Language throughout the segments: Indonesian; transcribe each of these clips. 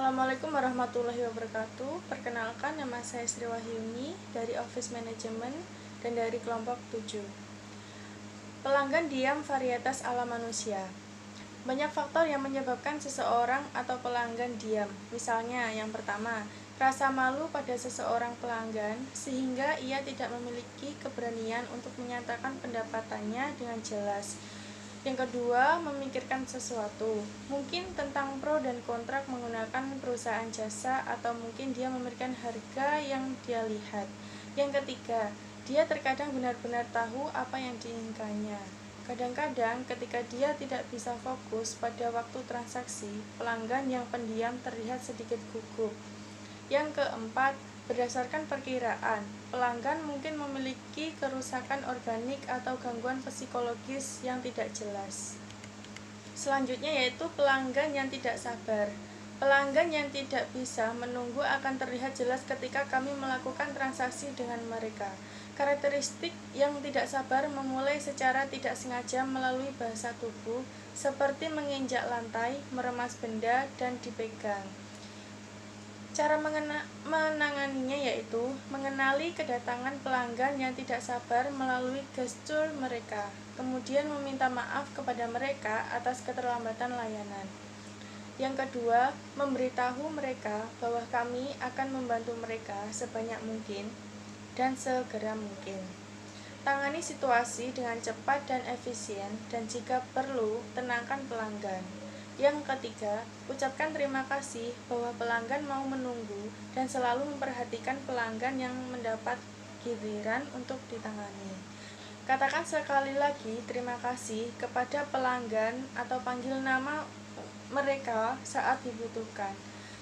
Assalamualaikum warahmatullahi wabarakatuh. Perkenalkan, nama saya Sri Wahyuni dari Office Management dan dari kelompok 7. Pelanggan diam varietas ala manusia. Banyak faktor yang menyebabkan seseorang atau pelanggan diam. Misalnya, yang pertama, rasa malu pada seseorang pelanggan sehingga ia tidak memiliki keberanian untuk menyatakan pendapatannya dengan jelas. Yang kedua, memikirkan sesuatu, mungkin tentang pro dan kontrak menggunakan perusahaan jasa, atau mungkin dia memberikan harga yang dia lihat. Yang ketiga, dia terkadang benar-benar tahu apa yang diinginkannya. Kadang-kadang ketika dia tidak bisa fokus pada waktu transaksi, pelanggan yang pendiam terlihat sedikit gugup. Yang keempat, berdasarkan perkiraan, pelanggan mungkin memiliki kerusakan organik atau gangguan psikologis yang tidak jelas. Selanjutnya yaitu pelanggan yang tidak sabar. Pelanggan yang tidak bisa menunggu akan terlihat jelas ketika kami melakukan transaksi dengan mereka. Karakteristik yang tidak sabar memulai secara tidak sengaja melalui bahasa tubuh, seperti menginjak lantai, meremas benda, dan dipegang. Cara menanganinya yaitu mengenali kedatangan pelanggan yang tidak sabar melalui gestur mereka, kemudian meminta maaf kepada mereka atas keterlambatan layanan. Yang kedua, memberitahu mereka bahwa kami akan membantu mereka sebanyak mungkin dan segera mungkin. Tangani situasi dengan cepat dan efisien, dan jika perlu, tenangkan pelanggan. Yang ketiga, ucapkan terima kasih bahwa pelanggan mau menunggu dan selalu memperhatikan pelanggan yang mendapat giliran untuk ditangani. Katakan sekali lagi terima kasih kepada pelanggan atau panggil nama mereka saat dibutuhkan.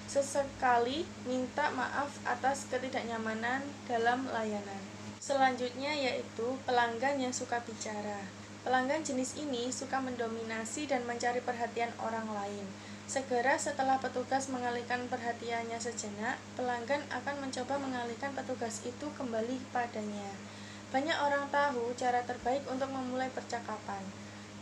Sesekali minta maaf atas ketidaknyamanan dalam layanan. Selanjutnya yaitu pelanggan yang suka bicara. Pelanggan jenis ini suka mendominasi dan mencari perhatian orang lain. Segera setelah petugas mengalihkan perhatiannya sejenak, pelanggan akan mencoba mengalihkan petugas itu kembali padanya. Banyak orang tahu cara terbaik untuk memulai percakapan,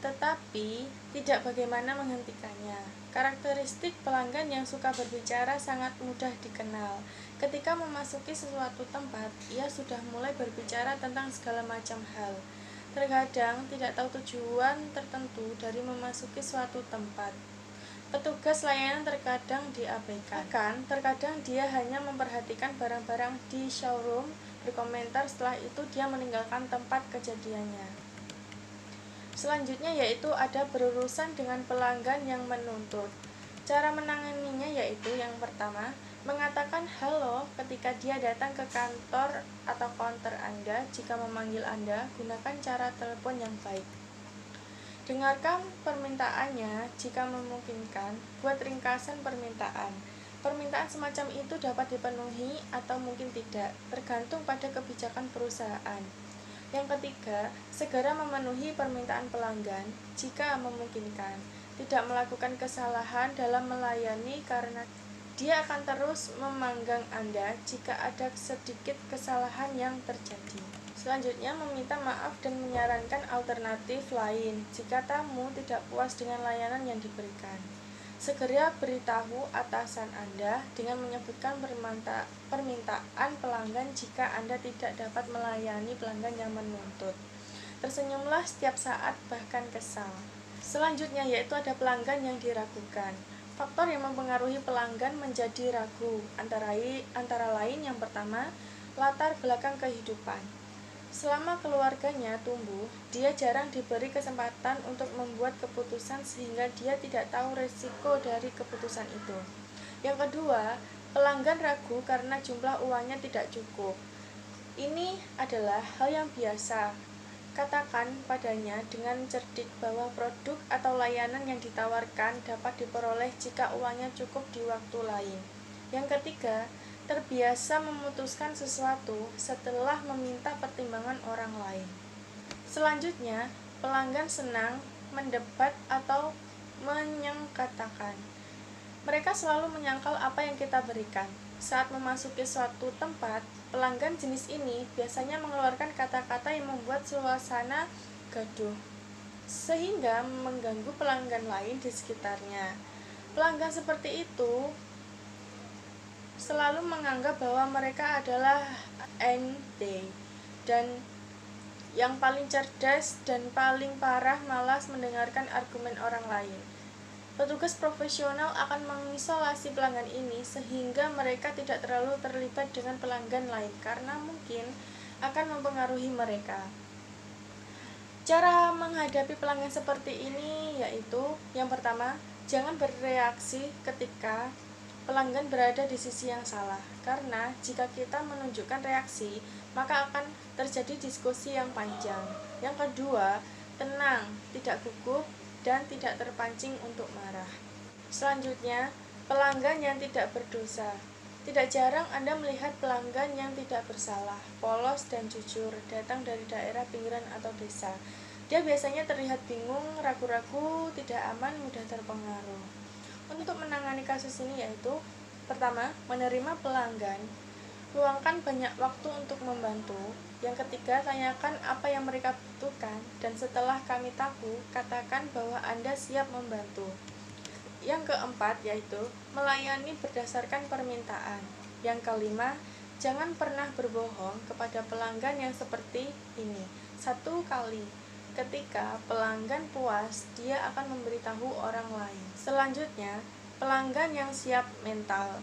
tetapi tidak bagaimana menghentikannya. Karakteristik pelanggan yang suka berbicara sangat mudah dikenal. Ketika memasuki sesuatu tempat, ia sudah mulai berbicara tentang segala macam hal. Terkadang tidak tahu tujuan tertentu dari memasuki suatu tempat. Petugas layanan terkadang diabaikan. Terkadang dia hanya memperhatikan barang-barang di showroom, berkomentar setelah itu dia meninggalkan tempat kejadiannya. Selanjutnya yaitu ada berurusan dengan pelanggan yang menuntut. Cara menanganinya yaitu yang pertama, mengatakan halo ketika dia datang ke kantor atau counter Anda. Jika memanggil Anda, gunakan cara telepon yang baik. Dengarkan permintaannya, jika memungkinkan, buat ringkasan permintaan. Permintaan semacam itu dapat dipenuhi atau mungkin tidak, tergantung pada kebijakan perusahaan. Yang ketiga, segera memenuhi permintaan pelanggan jika memungkinkan. Tidak melakukan kesalahan dalam melayani karena dia akan terus memanggang Anda jika ada sedikit kesalahan yang terjadi. Selanjutnya, meminta maaf dan menyarankan alternatif lain jika tamu tidak puas dengan layanan yang diberikan. Segera beritahu atasan Anda dengan menyebutkan permintaan pelanggan jika Anda tidak dapat melayani pelanggan yang menuntut. Tersenyumlah setiap saat, bahkan kesal. Selanjutnya yaitu ada pelanggan yang diragukan. Faktor yang mempengaruhi pelanggan menjadi ragu antara lain yang pertama, latar belakang kehidupan. Selama keluarganya tumbuh, dia jarang diberi kesempatan untuk membuat keputusan sehingga dia tidak tahu resiko dari keputusan itu. Yang kedua, pelanggan ragu karena jumlah uangnya tidak cukup. Ini adalah hal yang biasa. Katakan padanya dengan cerdik bahwa produk atau layanan yang ditawarkan dapat diperoleh jika uangnya cukup di waktu lain. Yang ketiga, terbiasa memutuskan sesuatu setelah meminta pertimbangan orang lain. Selanjutnya, pelanggan senang mendebat atau menyengkatakan. Mereka selalu menyangkal apa yang kita berikan. Saat memasuki suatu tempat, pelanggan jenis ini biasanya mengeluarkan kata-kata yang membuat suasana gaduh, sehingga mengganggu pelanggan lain di sekitarnya. Pelanggan seperti itu selalu menganggap bahwa mereka adalah and they, dan yang paling cerdas dan paling parah malas mendengarkan argumen orang lain. Petugas profesional akan mengisolasi pelanggan ini sehingga mereka tidak terlalu terlibat dengan pelanggan lain karena mungkin akan mempengaruhi mereka. Cara menghadapi pelanggan seperti ini yaitu, yang pertama, jangan bereaksi ketika pelanggan berada di sisi yang salah, karena jika kita menunjukkan reaksi, maka akan terjadi diskusi yang panjang. Yang kedua, tenang, tidak gugup, dan tidak terpancing untuk marah. Selanjutnya, pelanggan yang tidak berdosa. Tidak jarang Anda melihat pelanggan yang tidak bersalah, polos dan jujur, datang dari daerah pinggiran atau desa. Dia biasanya terlihat bingung, ragu-ragu, tidak aman, mudah terpengaruh. Untuk menangani kasus ini yaitu, pertama, menerima pelanggan. Luangkan banyak waktu untuk membantu. Yang ketiga, tanyakan apa yang mereka butuhkan, dan setelah kami tahu, katakan bahwa Anda siap membantu. Yang keempat yaitu melayani berdasarkan permintaan. Yang kelima, jangan pernah berbohong kepada pelanggan yang seperti ini. Satu kali, ketika pelanggan puas, dia akan memberitahu orang lain. Selanjutnya, pelanggan yang siap mental.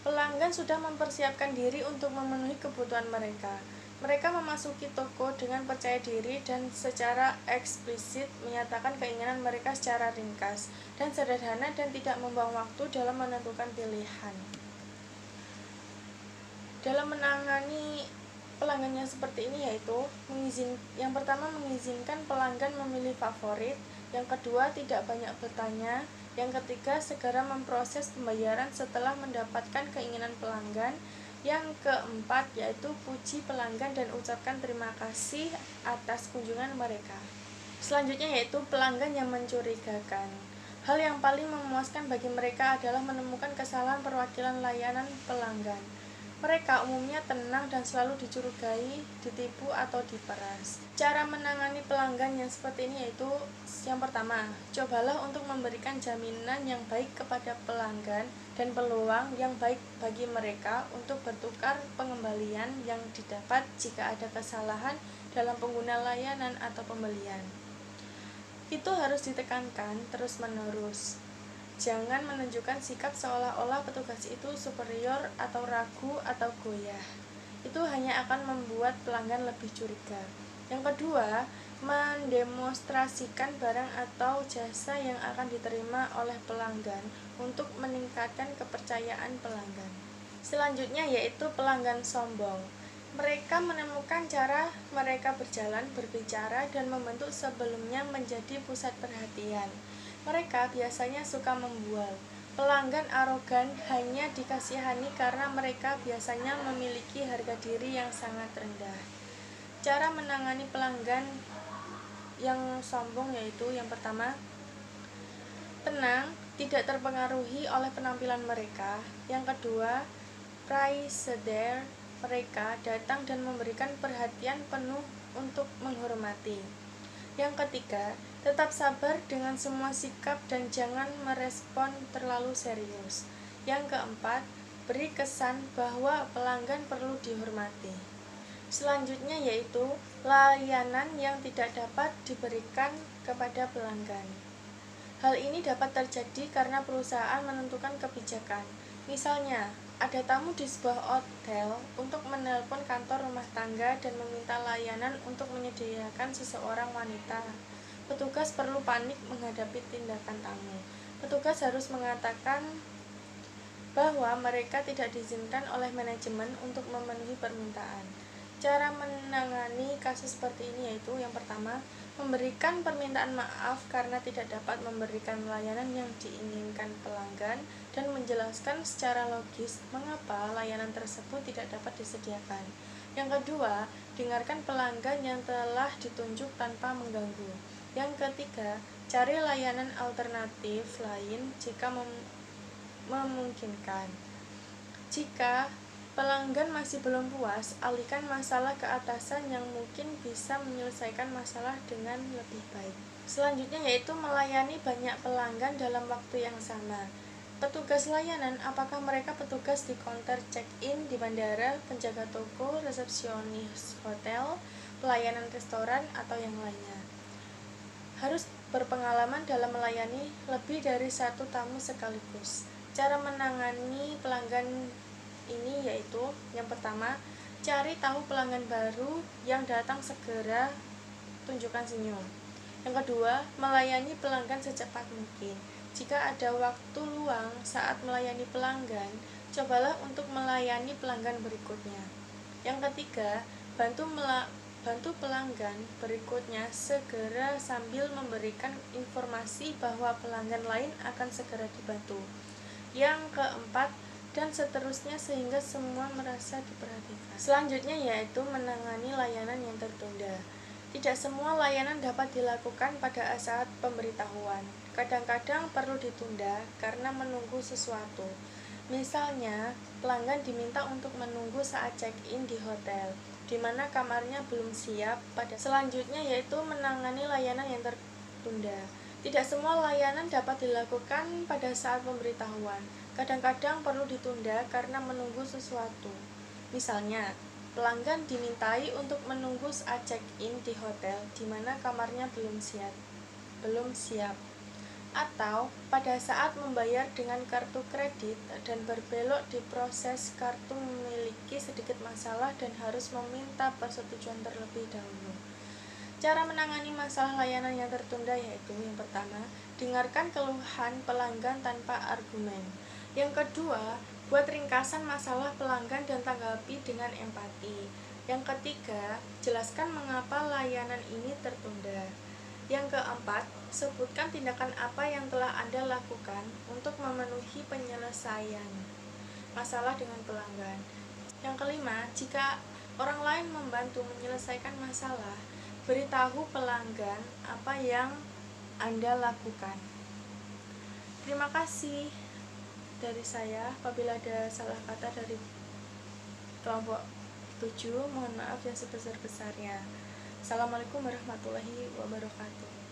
Pelanggan sudah mempersiapkan diri untuk memenuhi kebutuhan mereka. Mereka memasuki toko dengan percaya diri dan secara eksplisit menyatakan keinginan mereka secara ringkas dan sederhana dan tidak membuang waktu dalam menentukan pilihan. Dalam menangani pelanggan yang seperti ini yaitu, yang pertama, mengizinkan pelanggan memilih favorit, yang kedua, tidak banyak bertanya, yang ketiga, segera memproses pembayaran setelah mendapatkan keinginan pelanggan, yang keempat yaitu puji pelanggan dan ucapkan terima kasih atas kunjungan mereka. Selanjutnya yaitu pelanggan yang mencurigakan. Hal yang paling memuaskan bagi mereka adalah menemukan kesalahan perwakilan layanan pelanggan. Mereka umumnya tenang dan selalu dicurigai, ditipu, atau diperas. Cara menangani pelanggan yang seperti ini yaitu, yang pertama, cobalah untuk memberikan jaminan yang baik kepada pelanggan dan peluang yang baik bagi mereka untuk bertukar pengembalian yang didapat jika ada kesalahan dalam pengguna layanan atau pembelian. Itu harus ditekankan terus-menerus. Jangan menunjukkan sikap seolah-olah petugas itu superior atau ragu atau goyah. Itu hanya akan membuat pelanggan lebih curiga. Yang kedua, mendemonstrasikan barang atau jasa yang akan diterima oleh pelanggan untuk meningkatkan kepercayaan pelanggan. Selanjutnya yaitu pelanggan sombong. Mereka menemukan cara mereka berjalan, berbicara, dan membentuk sebelumnya menjadi pusat perhatian. Mereka biasanya suka membual. Pelanggan arogan hanya dikasihani karena mereka biasanya memiliki harga diri yang sangat rendah. Cara menangani pelanggan yang sombong yaitu, yang pertama, tenang, tidak terpengaruhi oleh penampilan mereka. Yang kedua, praise there, mereka datang dan memberikan perhatian penuh untuk menghormati. Yang ketiga, tetap sabar dengan semua sikap dan jangan merespon terlalu serius. Yang keempat, beri kesan bahwa pelanggan perlu dihormati. Selanjutnya yaitu layanan yang tidak dapat diberikan kepada pelanggan. Hal ini dapat terjadi karena perusahaan menentukan kebijakan. Misalnya, ada tamu di sebuah hotel untuk menelpon kantor rumah tangga dan meminta layanan untuk menyediakan seseorang wanita. Petugas perlu panik menghadapi tindakan tamu. Petugas harus mengatakan bahwa mereka tidak diizinkan oleh manajemen untuk memenuhi permintaan. Cara menangani kasus seperti ini yaitu, yang pertama, memberikan permintaan maaf karena tidak dapat memberikan layanan yang diinginkan pelanggan dan menjelaskan secara logis mengapa layanan tersebut tidak dapat disediakan. Yang kedua, dengarkan pelanggan yang telah ditunjuk tanpa mengganggu. Yang ketiga, cari layanan alternatif lain jika memungkinkan. Jika pelanggan masih belum puas, alihkan masalah ke atasan yang mungkin bisa menyelesaikan masalah dengan lebih baik. Selanjutnya yaitu melayani banyak pelanggan dalam waktu yang sama. Petugas layanan, apakah mereka petugas di counter check-in di bandara, penjaga toko, resepsionis hotel, pelayanan restoran, atau yang lainnya. Harus berpengalaman dalam melayani lebih dari satu tamu sekaligus. Cara menangani pelanggan ini yaitu, yang pertama, cari tahu pelanggan baru yang datang, segera tunjukkan senyum. Yang kedua, melayani pelanggan secepat mungkin. Jika ada waktu luang saat melayani pelanggan, cobalah untuk melayani pelanggan berikutnya. Yang ketiga, bantu pelanggan berikutnya segera sambil memberikan informasi bahwa pelanggan lain akan segera dibantu. Yang keempat, dan seterusnya sehingga semua merasa diperhatikan. Selanjutnya yaitu menangani layanan yang tertunda. Tidak semua layanan dapat dilakukan pada saat pemberitahuan. Kadang-kadang perlu ditunda karena menunggu sesuatu. Misalnya, pelanggan diminta untuk menunggu saat check-in di hotel, di mana kamarnya belum siap. Selanjutnya yaitu menangani layanan yang tertunda. Tidak semua layanan dapat dilakukan pada saat pemberitahuan. Kadang-kadang perlu ditunda karena menunggu sesuatu. Misalnya, pelanggan dimintai untuk menunggu saat check-in di hotel di mana kamarnya belum siap. Atau pada saat membayar dengan kartu kredit dan berbelok di proses kartu memiliki sedikit masalah dan harus meminta persetujuan terlebih dahulu. Cara menangani masalah layanan yang tertunda yaitu, yang pertama, dengarkan keluhan pelanggan tanpa argumen. Yang kedua, buat ringkasan masalah pelanggan dan tanggapi dengan empati. Yang ketiga, jelaskan mengapa layanan ini tertunda. Yang keempat, sebutkan tindakan apa yang telah Anda lakukan untuk memenuhi penyelesaian masalah dengan pelanggan. Yang kelima, jika orang lain membantu menyelesaikan masalah, beritahu pelanggan apa yang Anda lakukan. Terima kasih dari saya. Apabila ada salah kata dari kelompok 7, mohon maaf yang sebesar-besarnya. Assalamualaikum warahmatullahi wabarakatuh.